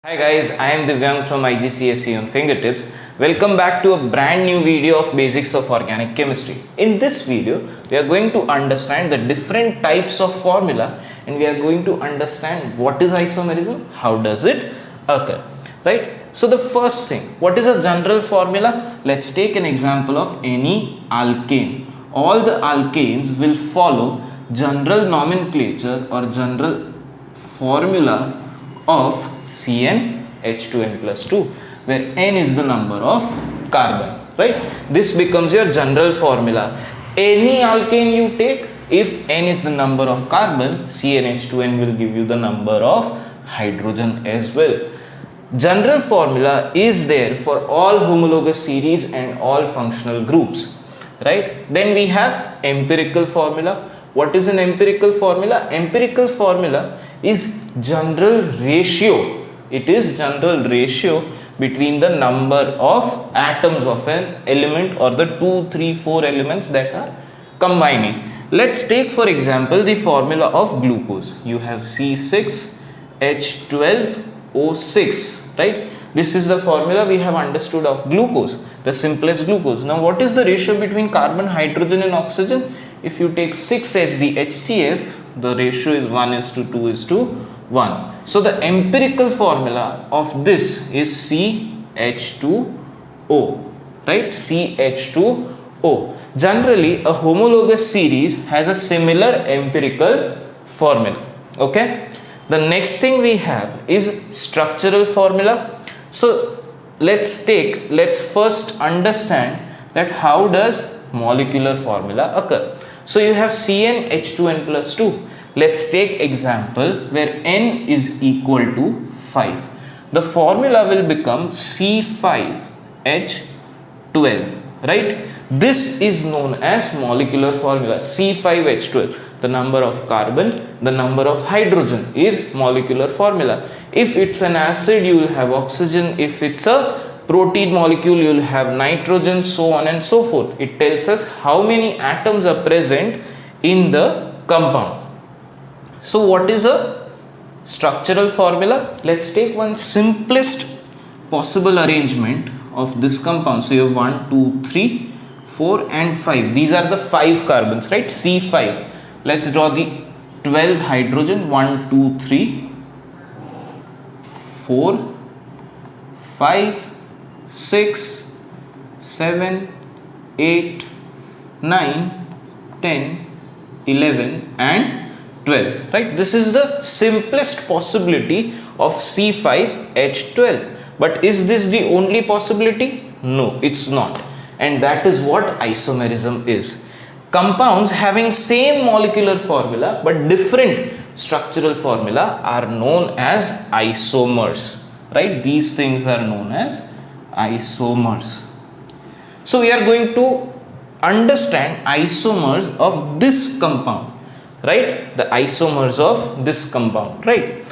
Hi guys, I am Divyang from IGCSE on Fingertips. Welcome back to a brand new video of Basics of Organic Chemistry. In this video, we are going to understand the different types of formula and we are going to understand what is isomerism, how does it occur, right? So the first thing, what is a general formula? Let's take an example of any alkane. All the alkanes will follow general nomenclature or general formula of CnH2n plus 2, where n is the number of carbon, right? This becomes your general formula. Any alkane you take, if n is the number of carbon, CnH2n will give you the number of hydrogen as well. General formula is there for all homologous series and all functional groups, right? Then we have empirical formula. What is an empirical formula? Empirical formula is general ratio. It is general ratio between the number of atoms of an element or the 2, 3, 4 elements that are combining. Let's take for example the formula of glucose. You have C6H12O6, right? This is the formula we have understood of glucose, the simplest glucose. Now what is the ratio between carbon, hydrogen and oxygen? If you take 6 as the HCF, the ratio is 1:2:1. So the empirical formula of this is CH2O, right? CH2O. Generally, a homologous series has a similar empirical formula. Okay. The next thing we have is structural formula. So let's first understand that how does molecular formula occur. So you have CnH2n plus 2. Let's take example where n is equal to 5. The formula will become C5H12, right? This is known as molecular formula, C5H12. The number of carbon, the number of hydrogen is molecular formula. If it's an acid, you will have oxygen. If it's a protein molecule, you will have nitrogen, so on and so forth. It tells us how many atoms are present in the compound. So what is a structural formula? Let's take one simplest possible arrangement of this compound. So you have 1, 2, 3, 4 and 5. These are the 5 carbons, right? C5. Let's draw the 12 hydrogen. 1, 2, 3, 4, 5, 6, 7, 8, 9, 10, 11 and 12, right? This is the simplest possibility of C5H12. But is this the only possibility? No, it's not. And that is what isomerism is. Compounds having same molecular formula but different structural formula are known as isomers, right? These things are known as isomers. So we are going to understand isomers of this compound, right? The isomers of this compound, right?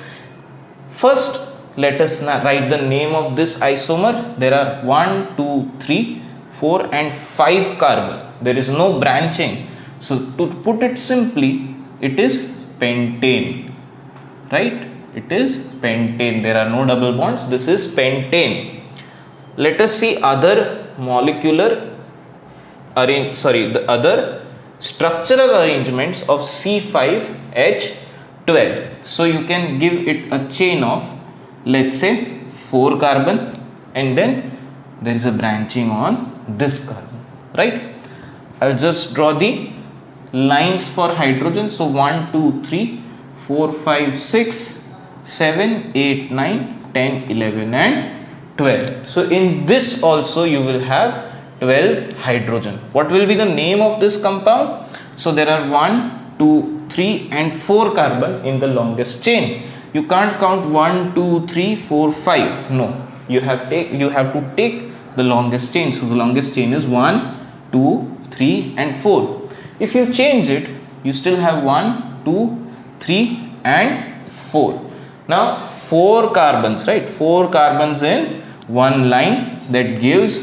First, let us write the name of this isomer. There are 1, 2, 3, 4 and 5 carbon. There is no branching. So to put it simply, it is pentane, right? It is pentane. There are no double bonds. This is pentane. Let us see other the other structural arrangements of C5H12. So you can give it a chain of, let's say, 4 carbon and then there is a branching on this carbon, right? I'll just draw the lines for hydrogen. So 1, 2, 3, 4, 5, 6, 7, 8, 9, 10, 11 and 12. So in this also you will have 12 hydrogen. What will be the name of this compound? So there are 1, 2, 3 and 4 carbon in the longest chain. You can't count 1, 2, 3, 4, 5. No, you have to take the longest chain. So the longest chain is 1, 2, 3 and 4. If you change it, you still have 1, 2, 3 and 4. Now 4 carbons, right? 4 carbons in one line, that gives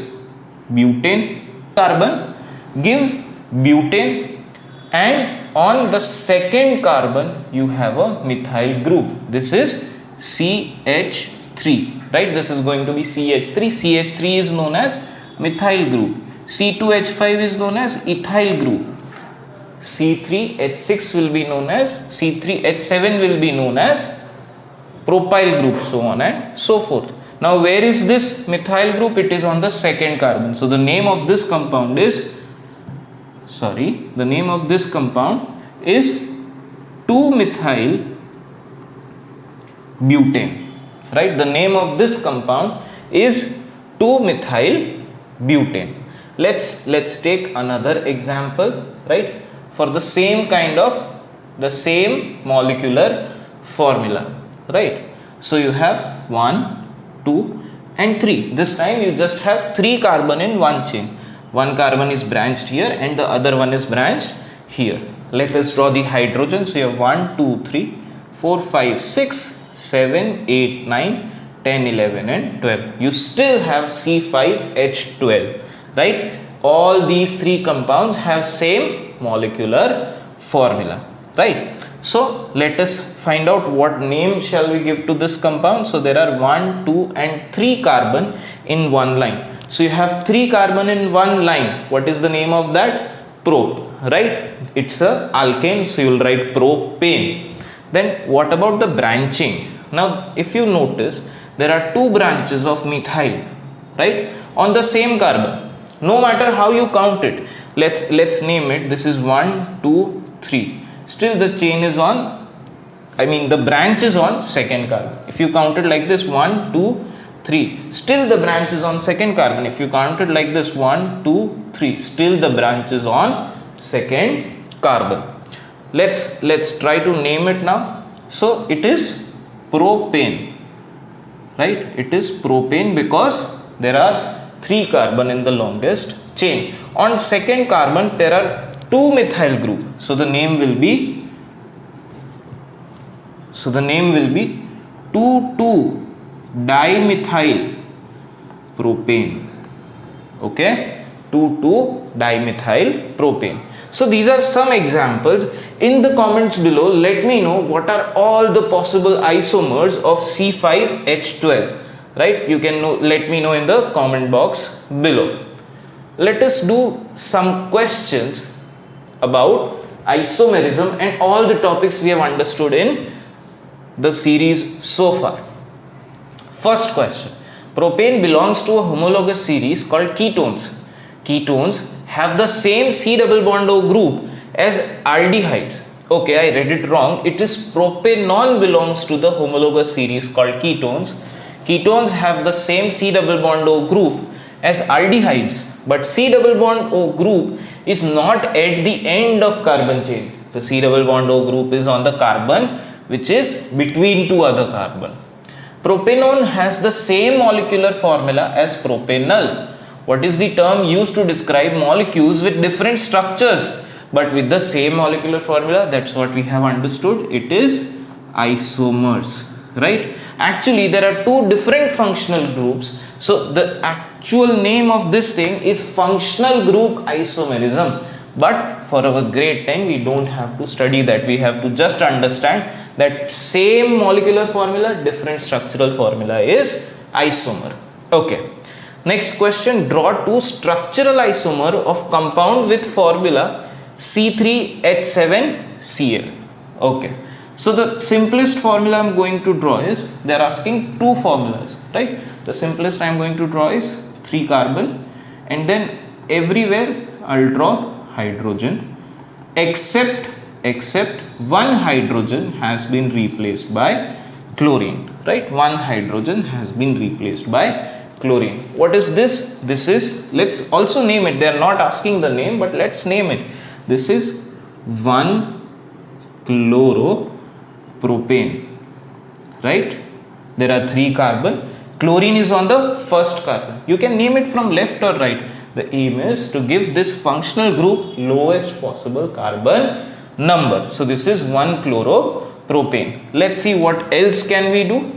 butane. Carbon gives butane, and on the second carbon you have a methyl group. This is CH right? This is going to be CH3. CH3 is known as methyl group. C2H5 is known as ethyl group. C3H6 will be known as, C3H7 will be known as propyl group, so on and so forth. Now where is this methyl group? It is on the second carbon. So the name of this compound is, the name of this compound is 2-methyl butane, right? The name of this compound is 2-methyl butane. Let's take another example, right? For the same kind of, the same molecular formula, right? So you have 1, 2 and 3. This time you just have 3 carbon in one chain. One carbon is branched here and the other one is branched here. Let us draw the hydrogen. So you have 1, 2, 3, 4, 5, 6, 7, 8, 9, 10, 11 and 12. You still have C5H12, right? All these 3 compounds have same molecular formula, right? So let us find out what name shall we give to this compound. So there are 1, 2 and 3 carbon in one line. So you have 3 carbon in one line. What is the name of that? Prop, right? It's a alkane, so you will write propane. Then what about the branching? Now if you notice, there are 2 branches of methyl, right, on the same carbon. No matter how you count it, let's name it. This is 1, 2, 3. Still the chain is on, the branch is on second carbon. If you count it like this, 1, 2, 3, still the branch is on second carbon. If you count it like this, 1, 2, 3, still the branch is on second carbon. Let's try to name it now. So it is propane, right? It is propane because there are 3 carbon in the longest chain. On second carbon there are 2 methyl group. So the name will be 2,2-dimethyl propane. Okay, 2,2-dimethyl propane. So these are some examples. In the comments below, let me know what are all the possible isomers of C5H12, right? You can let me know in the comment box below. Let us do some questions about isomerism and all the topics we have understood in the series so far. First question. Propane belongs to a homologous series called ketones. Ketones have the same C double bond O group as aldehydes. Okay, I read it wrong. It is propanol belongs to the homologous series called ketones. Ketones have the same C double bond O group as aldehydes, but C double bond O group is not at the end of carbon chain. The C double bond O group is on the carbon which is between 2 other carbon. Propanol has the same molecular formula as propanol. What is the term used to describe molecules with different structures but with the same molecular formula? That's what we have understood. It is isomers, right? Actually, there are 2 different functional groups. So the actual name of this thing is functional group isomerism. But for our grade 10, we don't have to study that. We have to just understand that same molecular formula, different structural formula is isomer. Okay. Next question. Draw 2 structural isomer of compound with formula C3H7Cl. Okay. So the simplest formula I am going to draw is, they are asking 2 formulas, right? The simplest I am going to draw is 3 carbon and then everywhere I will draw hydrogen except one hydrogen has been replaced by chlorine, right? One hydrogen has been replaced by chlorine. What is this? This is, let's also name it. They are not asking the name, but let's name it. This is 1-chloropropane, right? There are 3 carbon. Chlorine is on the first carbon. You can name it from left or right. The aim is to give this functional group lowest possible carbon number. So this is 1-chloropropane. Let's see what else can we do.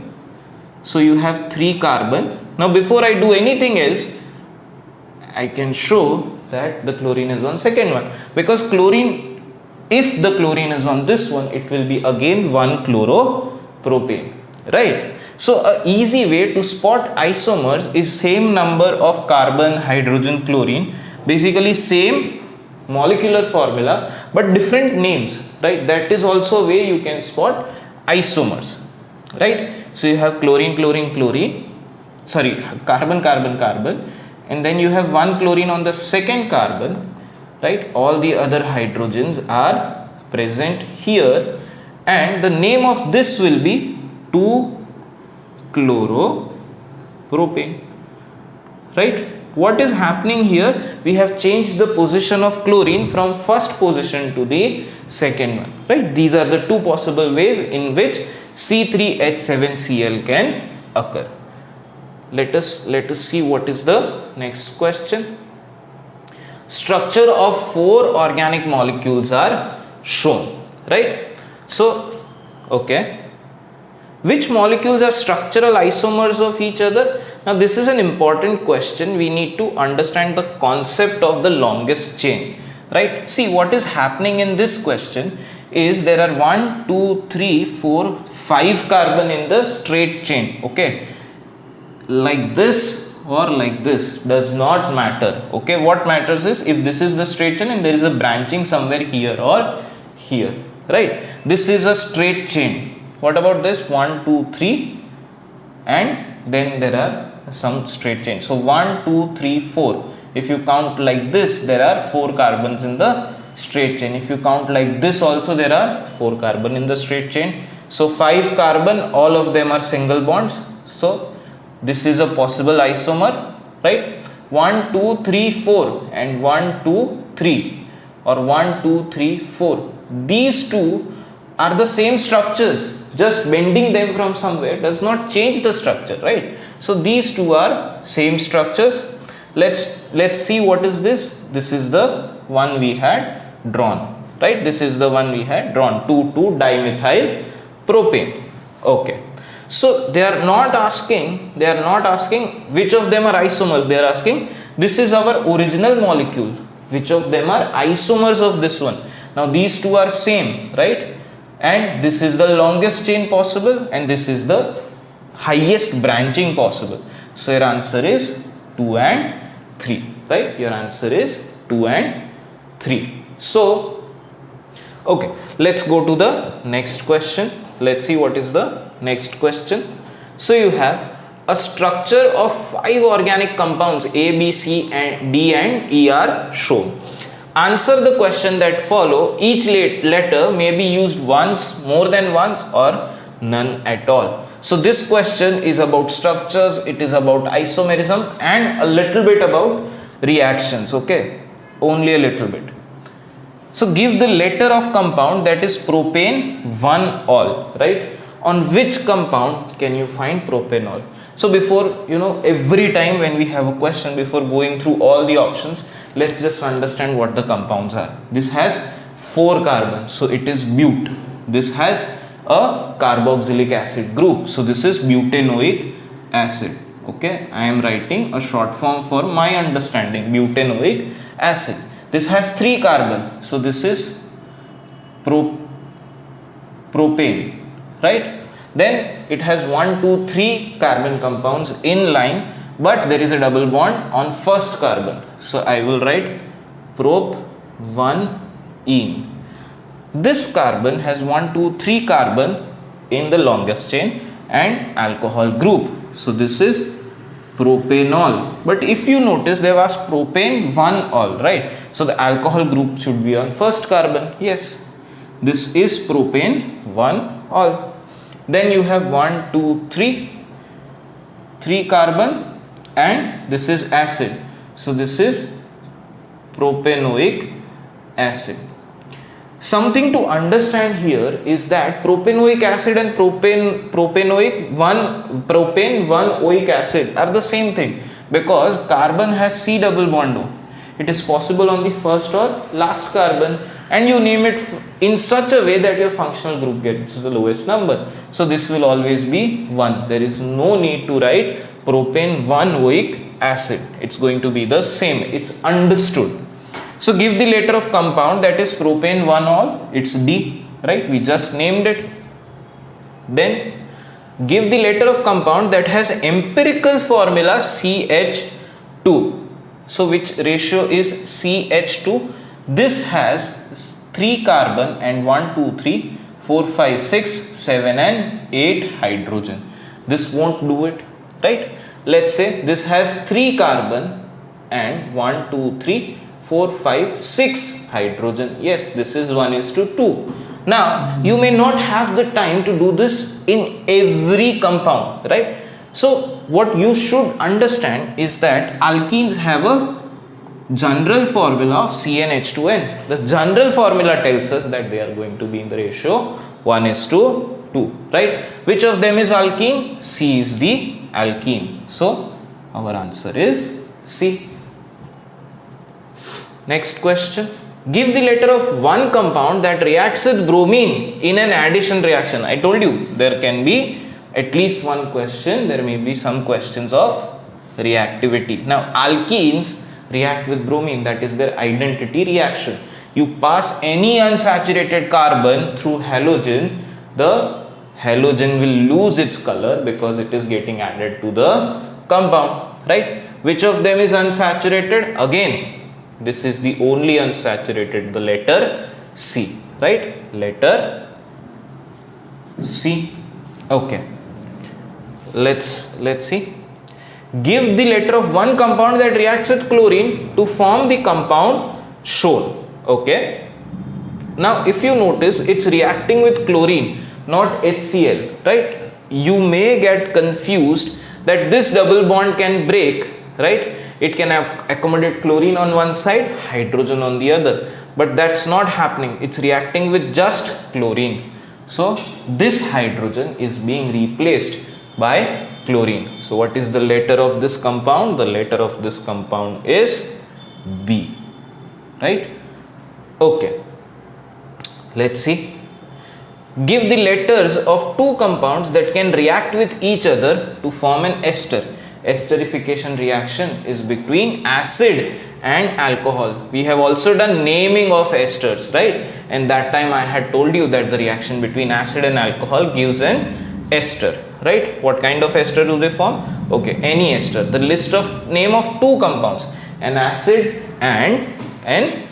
So you have 3 carbon. Now before I do anything else, I can show that the chlorine is on second one, because chlorine, if the chlorine is on this one, it will be again 1-chloropropane, right? So a easy way to spot isomers is same number of carbon, hydrogen, chlorine, basically same molecular formula but different names, right? That is also a way you can spot isomers, right? So you have chlorine, chlorine, chlorine, sorry, carbon, carbon, carbon, and then you have one chlorine on the second carbon, right? All the other hydrogens are present here, and the name of this will be 2-chloropropane, right? What is happening here? We have changed the position of chlorine from first position to the second one, right? These are the two possible ways in which C3H7Cl can occur. Let us see what is the next question. Structure of 4 organic molecules are shown, right? So, okay, which molecules are structural isomers of each other? Now this is an important question. We need to understand the concept of the longest chain, right? See, what is happening in this question is there are 1, 2, 3, 4, 5 carbon in the straight chain, okay? Like this or like this does not matter, okay? What matters is if this is the straight chain and there is a branching somewhere here or here, right? This is a straight chain. What about this? 1, 2, 3, and then there are some straight chain. So 1, 2, 3, 4. If you count like this, there are 4 carbons in the straight chain. If you count like this also, there are 4 carbon in the straight chain. So 5 carbon, all of them are single bonds. So this is a possible isomer, right? 1, 2, 3, 4 and 1, 2, 3 or 1, 2, 3, 4. These two are the same structures. Just bending them from somewhere does not change the structure, right? So these two are same structures. Let's see what is this. This is the one we had drawn, right? This is the one we had drawn, 2,2-dimethyl propane. Okay. So they are not asking which of them are isomers. They are asking this is our original molecule. Which of them are isomers of this one? Now these two are same, right? And this is the longest chain possible and this is the highest branching possible. So your answer is 2 and 3, right? Your answer is 2 and 3. So, okay, let's go to the next question. Let's see what is the next question. So you have a structure of 5 organic compounds A, B, C, and D and E are shown. Answer the question that follow. Each letter may be used once, more than once, or none at all. So this question is about structures, it is about isomerism and a little bit about reactions, okay? Only a little bit. So give the letter of compound that is propane 1-ol, right? On which compound can you find propanol? So before, every time when we have a question, before going through all the options, let's just understand what the compounds are. This has 4 carbons, so it is bute. This has a carboxylic acid group, so this is butanoic acid. Okay, I am writing a short form for my understanding, butanoic acid. This has 3 carbon, so this is propane, right? Then it has 1, 2, 3 carbon compounds in line, but there is a double bond on first carbon. So I will write prop1ene. This carbon has 1, 2, 3 carbon in the longest chain and alcohol group. So this is propanol. But if you notice, they have asked propane 1-ol, right? So the alcohol group should be on first carbon. Yes, this is propane 1-ol. Then you have 1, 2, 3 carbon and this is acid. So this is propanoic acid. Something to understand here is that propanoic acid and propane 1-oic acid are the same thing, because carbon has C double bond O. It is possible on the first or last carbon, and you name it in such a way that your functional group gets the lowest number. So this will always be 1. There is no need to write propane 1-oic acid. It's going to be the same. It's understood. So give the letter of compound that is propane 1-ol. It's D, right? We just named it. Then Give the letter of compound that has empirical formula CH2. So which ratio is CH2? This has 3 carbon and 1, 2, 3, 4, 5, 6, 7 and 8 hydrogen. This won't do it, right? Let's say this has 3 carbon and 1, 2, 3, 4, 5, 6 hydrogen. Yes, this is 1:2. Now, you may not have the time to do this in every compound, right? So, what you should understand is that alkenes have a general formula of CnH2n. The general formula tells us that they are going to be in the ratio 1:2, right? Which of them is alkene? C is the alkene. So, our answer is C. Next question. Give the letter of one compound that reacts with bromine in an addition reaction. I told you there can be at least one question. There may be some questions of reactivity. Now, alkenes react with bromine. That is their identity reaction. You pass any unsaturated carbon through halogen, the halogen will lose its color because it is getting added to the compound, right? Which of them is unsaturated? Again, this is the only unsaturated, the letter C, right? Letter C. Okay. Let's see. Give the letter of one compound that reacts with chlorine to form the compound shown. Okay. Now, if you notice, it's reacting with chlorine, not HCl, right? You may get confused that this double bond can break, right? It can accommodate chlorine on one side, hydrogen on the other, but that's not happening. It's reacting with just chlorine. So, this hydrogen is being replaced by chlorine. So, what is the letter of this compound? The letter of this compound is B, right? Okay. Let's see. Give the letters of two compounds that can react with each other to form an ester. Esterification reaction is between acid and alcohol. We have also done naming of esters, right? And that time I had told you that the reaction between acid and alcohol gives an ester, right? What kind of ester do they form? Okay, any ester. The list of name of two compounds, an acid and an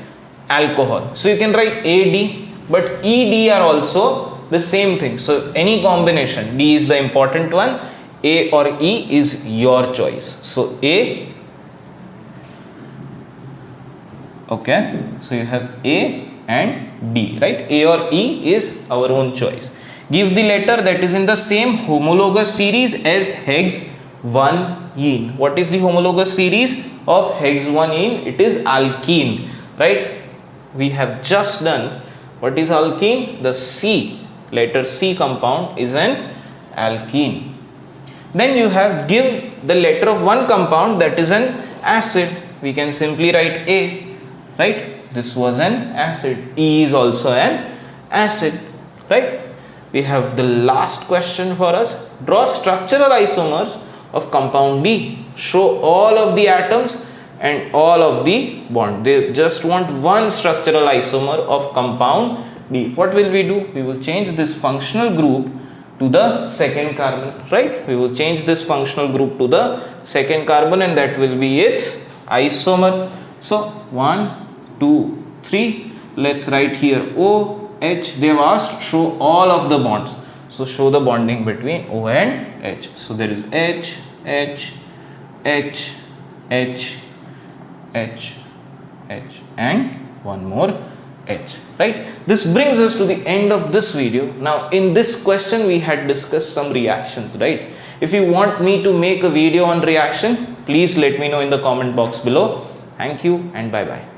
alcohol. So you can write AD, but ED are also the same thing. So any combination, D is the important one. A or E is your choice. So A, okay, so you have A and D, right? A or E is our own choice. Give the letter that is in the same homologous series as hex-1-ene. What is the homologous series of hex-1-ene? It is alkene, right? We have just done, what is alkene? The C, letter C compound is an alkene. Then you have give the letter of one compound that is an acid. We can simply write A, right? This was an acid. E is also an acid, right? We have the last question for us. Draw structural isomers of compound D. Show all of the atoms and all of the bond. They just want one structural isomer of compound D. What will we do? We will change this functional group to the second carbon, right? We will change this functional group to the second carbon and that will be its isomer. So 1, 2, 3. Let's write here OH. They have asked show all of the bonds. So show the bonding between O and H. So there is H, H, H, H, H, H and one more H, right? This brings us to the end of this video. Now in this question we had discussed some reactions, right? If you want me to make a video on reaction, please let me know in the comment box below. Thank you and bye bye.